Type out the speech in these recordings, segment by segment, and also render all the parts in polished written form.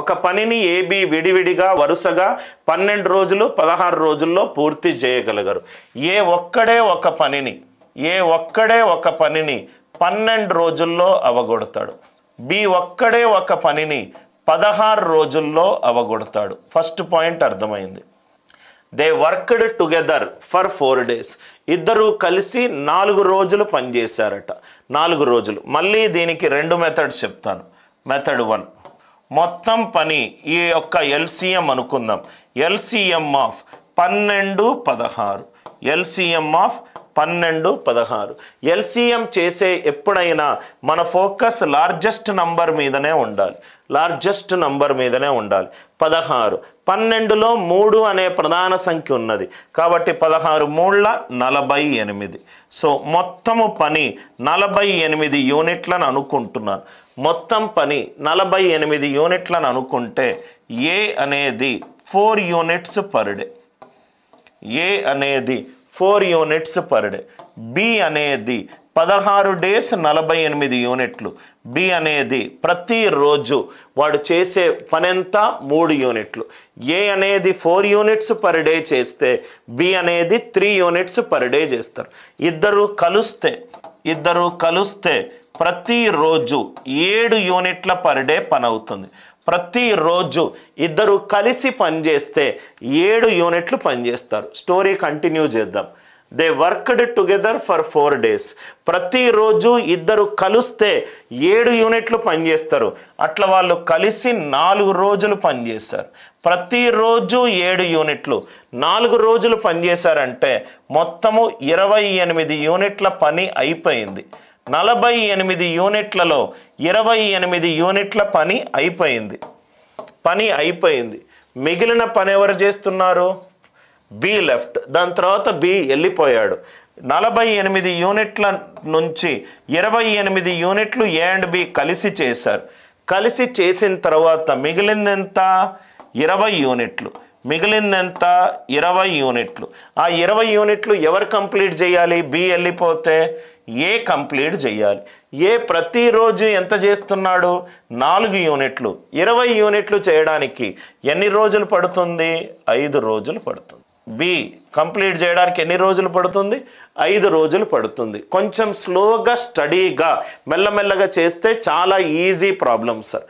ఒక పనిని ఏబి విడివిడిగా వరుసగా 12 రోజులు 16 రోజుల్లో పూర్తి చేయగలగరు. ఏ ఒక్కడే ఒక పనిని 12 రోజుల్లో అవగొడతాడు. బి ఒక్కడే ఒక పనిని 16 రోజుల్లో అవగొడతాడు. ఫస్ట్ పాయింట్ అర్థమైంది. They worked together for 4 days. ఇద్దరు కలిసి 4 రోజులు పనిచేశారట. 4 రోజులు. మళ్ళీ దీనికి 2 మెథడ్స్ చెప్తాను. మెథడ్ 1, మొత్తం పని ఈ యొక్క ఎల్సిఎం అనుకుందాం. LCM of 12, 16. LCM of 12, 16. LCM చేసే ఎప్పుడైనా మన ఫోకస్ లార్జెస్ట్ నంబర్ మీదనే ఉండాలి. 16. 12లో 3 అనే ప్రధాన సంఖ్య ఉన్నది కాబట్టి 16 3ల 48. సో మొత్తము పని 48 యూనిట్లను అనుకుంటున్నాను. మొత్తం పని 48 యూనిట్లను అనుకుంటే ఏ అనేది 4 యూనిట్స్ పర్ డే. ఏ అనేది 4 యూనిట్స్ పర్ డే. బి అనేది 16 days 48 యూనిట్లు. బి అనేది ప్రతిరోజు వాడు చేసే పనంతా 3 యూనిట్లు. ఏ అనేది 4 యూనిట్స్ పర్ డే చేస్తే బి అనేది 3 యూనిట్స్ పర్ డే చేస్తారు. ఇద్దరు కలిస్తే ప్రతిరోజు 7 యూనిట్ల పర్ డే పని అవుతుంది. ప్రతిరోజు ఇద్దరు కలిసి పనిచేస్తే 7 యూనిట్లు పనిచేస్తారు. స్టోరీ కంటిన్యూ చేద్దాం. They worked together for 4 days. ప్రతిరోజు ఇద్దరు కలిస్తే 7 యూనిట్లు పనిచేస్తారు. అట్లా వాళ్ళు కలిసి 4 రోజులు పనిచేస్తారు. ప్రతిరోజు 7 యూనిట్లు 4 రోజులు పనిచేశారంటే మొత్తము 28 యూనిట్ల పని అయిపోయింది. 48 యూనిట్లలో 28 యూనిట్ల పని అయిపోయింది. మిగిలిన పని ఎవరు చేస్తున్నారు? B left. దాని తర్వాత బి వెళ్ళిపోయాడు. 48 యూనిట్ల నుంచి 28 యూనిట్లు ఏ అండ్ బి కలిసి చేశారు. కలిసి చేసిన తర్వాత మిగిలిందెంత? 20 యూనిట్లు. మిగిలిందెంత? 20 యూనిట్లు. ఆ 20 యూనిట్లు ఎవరు కంప్లీట్ చేయాలి? బి వెళ్ళిపోతే ఏ కంప్లీట్ చేయాలి. ఏ ప్రతిరోజు ఎంత చేస్తున్నాడు? 4 యూనిట్లు. 20 యూనిట్లు చేయడానికి ఎన్ని రోజులు పడుతుంది? 5 రోజులు పడుతుంది. బి కంప్లీట్ చేయడానికి ఎన్ని రోజులు పడుతుంది? 5 రోజులు పడుతుంది. కొంచెం స్లోగా స్టడీగా మెల్లమెల్లగా చేస్తే చాలా ఈజీ ప్రాబ్లమ్ సార్.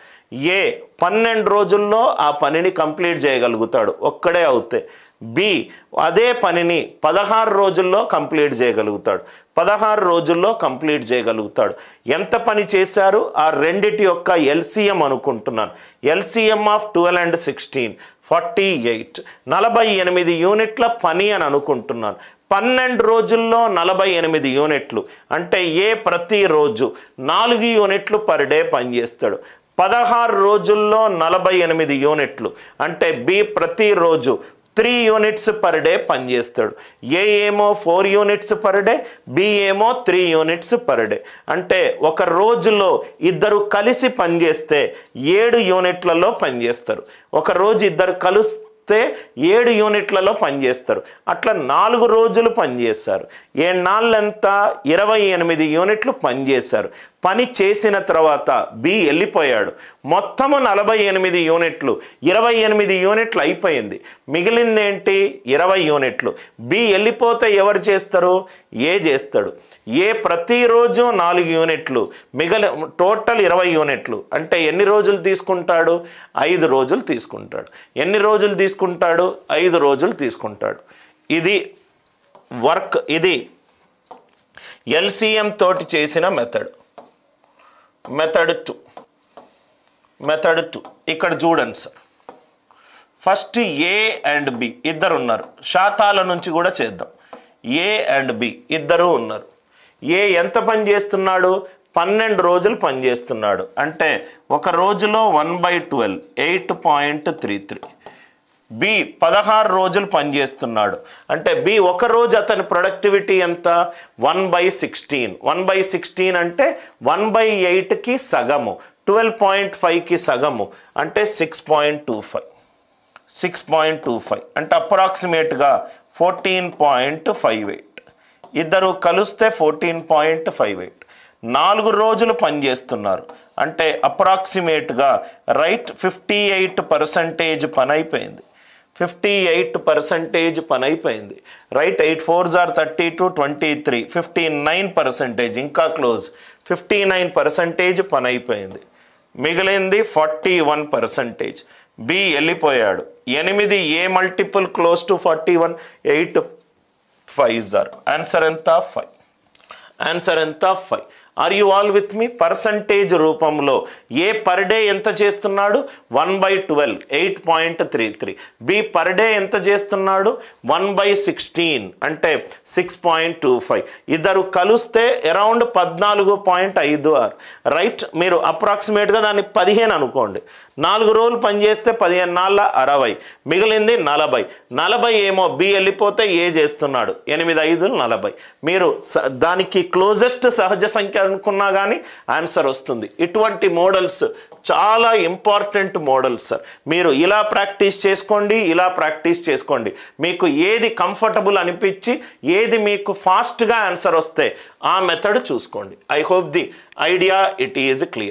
ఏ 12 రోజుల్లో ఆ పనిని కంప్లీట్ చేయగలుగుతాడు ఒక్కడే అవుతే. బి అదే పనిని 16 రోజుల్లో కంప్లీట్ చేయగలుగుతాడు. 16 రోజుల్లో కంప్లీట్ చేయగలుగుతాడు. ఎంత పని చేశారు? ఆ రెండిటి యొక్క ఎల్సిఎం అనుకుంటున్నాను. LCM of 12 and 16 48. 48 యూనిట్ల పని అని అనుకుంటున్నాను. 12 రోజుల్లో 48 యూనిట్లు అంటే ఏ ప్రతిరోజు 4 యూనిట్లు పర్ డే పనిచేస్తాడు. 16 రోజుల్లో 48 యూనిట్లు అంటే బి ప్రతిరోజు 3 యూనిట్స్ పర్ డే పనిచేస్తాడు. ఏ ఏమో 4 యూనిట్స్ పర్ డే, బి ఏమో 3 యూనిట్స్ పర్ డే. అంటే ఒక రోజులో ఇద్దరు కలిసి పనిచేస్తే 7 యూనిట్లలో పనిచేస్తారు. ఒక రోజు ఇద్దరు కలిస్తే 7 యూనిట్లలో పనిచేస్తారు. అట్లా 4 రోజులు పనిచేస్తారు. 7 నాళ్ళంత 28 యూనిట్లు పనిచేశారు. పని చేసిన తర్వాత బి వెళ్ళిపోయాడు. మొత్తము 48 యూనిట్లు 28 యూనిట్లు అయిపోయింది. మిగిలిందేంటి? 20 యూనిట్లు. బి వెళ్ళిపోతే ఎవరు చేస్తారు? ఏ చేస్తాడు. ఏ ప్రతిరోజు 4 యూనిట్లు టోటల్ 20 యూనిట్లు అంటే ఎన్ని రోజులు తీసుకుంటాడు? 5 రోజులు తీసుకుంటాడు. ఎన్ని రోజులు తీసుకుంటాడు? 5 రోజులు తీసుకుంటాడు. ఇది వర్క్. ఇది ఎల్సిఎం తోటి చేసిన మెథడ్. మెథడ్ 2 ఇక్కడ చూడండి sir. First A and B ఇద్దరు ఉన్నారు. శాతాల నుంచి కూడా చేద్దాం. ఏ అండ్ బి ఇద్దరు ఉన్నారు. ఏ ఎంత పని చేస్తున్నాడు? 12 రోజులు పని చేస్తున్నాడు. అంటే ఒక రోజులో 1/12 8.33. బి 16 రోజులు పనిచేస్తున్నాడు. అంటే బి ఒక రోజు అతని ప్రొడక్టివిటీ ఎంత? 1/16. 1/16 అంటే 1/8కి సగము. 12.5కి సగము అంటే 6.25 అంటే అప్రాక్సిమేట్గా 14.58. ఇద్దరు కలిస్తే 14.58. 4 రోజులు పనిచేస్తున్నారు అంటే అప్రాక్సిమేట్గా రైట్ 58% పని అయిపోయింది. 58% పని అయిపోయింది. రైట్ 8 4s are 32 23 59%, ఇంకా క్లోజ్ 59% పని అయిపోయింది. మిగిలింది 41%. బి వెళ్ళిపోయాడు. 8 a multiple close to 41, 8 5s are. Answer ఎంత? 5. ఆన్సర్ ఎంత? 5. Are you all with me? Percentage రూపంలో ఏ పర్ డే ఎంత చేస్తున్నాడు? 1/12 8.33. బి పర్ డే ఎంత చేస్తున్నాడు? 1/16 అంటే 6.25. ఇద్దరు కలిస్తే అరౌండ్ 14.56. రైట్, మీరు అప్రాక్సిమేట్గా దాన్ని 15 అనుకోండి. 4 రోజులు పనిచేస్తే 15 నాళ్ళ 60, మిగిలింది 40. 40 ఏమో బి వెళ్ళిపోతే ఏ చేస్తున్నాడు? 8 5 40. మీరు దానికి క్లోజెస్ట్ సహజ సంఖ్య అనుకున్నా కానీ ఆన్సర్ వస్తుంది. ఇటువంటి మోడల్స్ చాలా ఇంపార్టెంట్ మోడల్స్ సార్. మీరు ఇలా ప్రాక్టీస్ చేసుకోండి, ఇలా ప్రాక్టీస్ చేసుకోండి. మీకు ఏది కంఫర్టబుల్ అనిపించి ఏది మీకు ఫాస్ట్గా ఆన్సర్ వస్తే ఆ మెథడ్ చూసుకోండి. I hope the idea it is clear.